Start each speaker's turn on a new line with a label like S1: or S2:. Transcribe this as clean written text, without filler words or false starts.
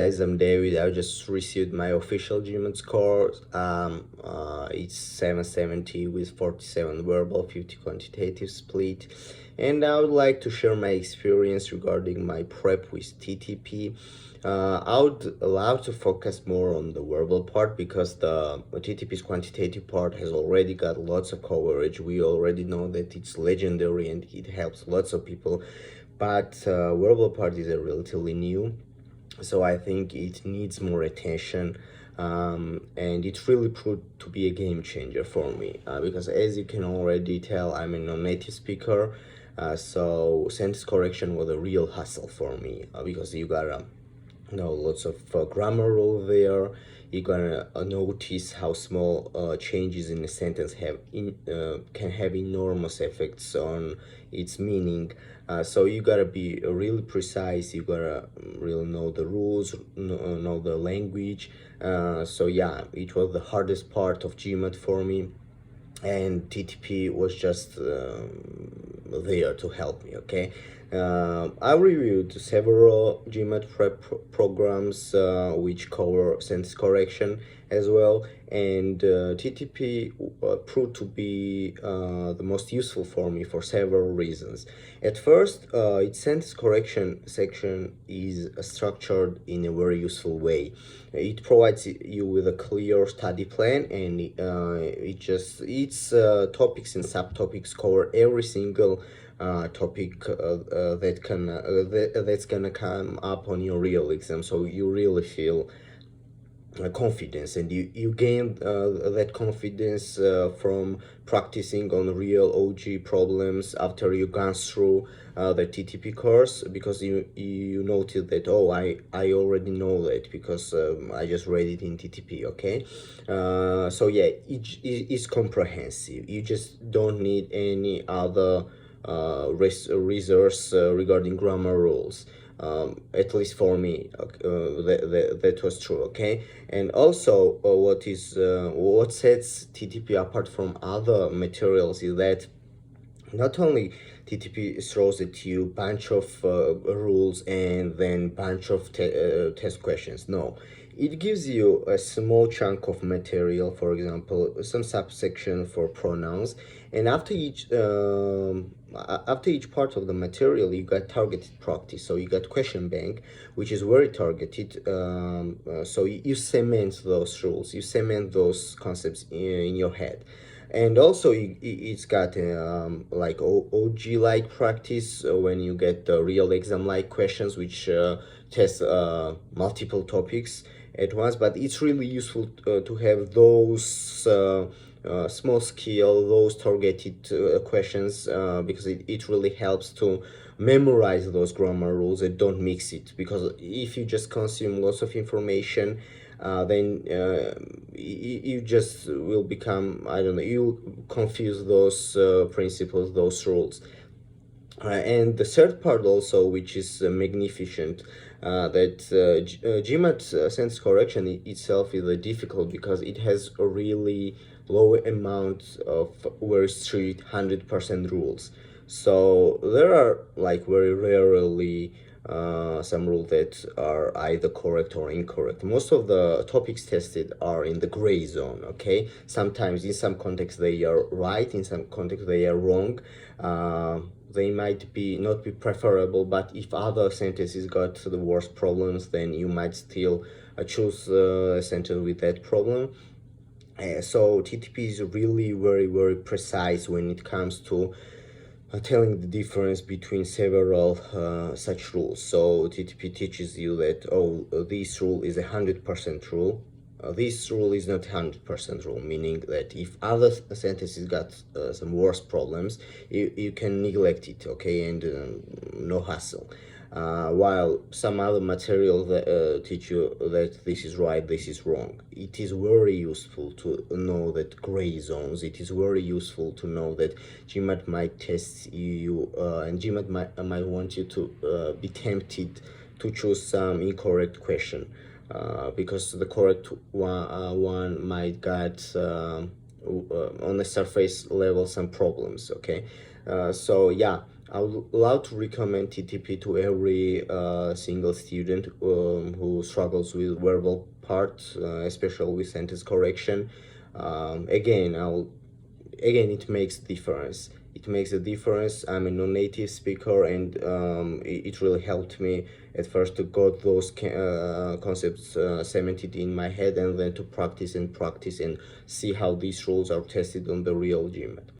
S1: Guys, I'm David. I just received my official GMAT score. It's 770 with 47 verbal, 50 quantitative split. And I would like to share my experience regarding my prep with TTP. I would love to focus more on the verbal part because the TTP's quantitative part has already got lots of coverage. We already know that it's legendary and it helps lots of people. But verbal part is relatively new, so I think it needs more attention, and it really proved to be a game changer for me, because as you can already tell, I'm a non-native speaker, so sentence correction was a real hassle for me, because you gotta know lots of grammar rule there. You're gonna notice how small changes in a sentence can have enormous effects on its meaning. So you gotta be really precise. You gotta really know the rules, know the language. So yeah, it was the hardest part of GMAT for me, and TTP was just there to help me. Okay, I reviewed several GMAT prep programs which cover sentence correction as well, and TTP proved to be the most useful for me for several reasons. At first, its sentence correction section is structured in a very useful way. It provides you with a clear study plan, and its topics and subtopics cover every single topic that's gonna come up on your real exam, so you really feel confidence, and you gain that confidence from practicing on real OG problems after you gone through the TTP course, because you noted that, oh, I already know that because I just read it in TTP. Okay, so yeah, it's comprehensive. You just don't need any other resource regarding grammar rules. At least for me, that was true. Okay, and also what sets TTP apart from other materials is that not only TTP throws at you bunch of rules and then bunch of test questions. No, it gives you a small chunk of material, for example, some subsection for pronouns, and after each part of the material, you got targeted practice. So you got question bank, which is very targeted. So you cement those rules, you cement those concepts in your head. And also it's got like OG like practice when you get the real exam like questions which test multiple topics at once. But it's really useful to have those small scale, those targeted questions, because it really helps to memorize those grammar rules and don't mix it, because if you just consume lots of information, then you just will become, I don't know, you confuse those principles, those rules. And the third part also, which is magnificent, that GMAT sentence correction itself is difficult because it has a really low amount of very strict 100% rules. So there are like very rarely some rules that are either correct or incorrect. Most of the topics tested are in the gray zone. Okay, sometimes in some contexts they are right, in some contexts they are wrong. They might be not be preferable, but if other sentences got the worst problems, then you might still choose a sentence with that problem. So TTP is really very precise when it comes to telling the difference between several such rules. So TTP teaches you that, oh, this rule is 100% rule. This rule is not 100% rule, meaning that if other sentences got some worse problems, you can neglect it, okay, and no hassle. While some other materials teach you that this is right, this is wrong. It is very useful to know that gray zones. It is very useful to know that GMAT might test you, and GMAT might want you to be tempted to choose some incorrect question. Because the correct one might get on the surface level some problems. Okay, so yeah, I would love to recommend TTP to every single student who struggles with verbal parts, especially with sentence correction. Again, it makes difference. It makes a difference. I'm a non-native speaker, and it really helped me at first to got those concepts cemented in my head, and then to practice and practice and see how these rules are tested on the real GMAT.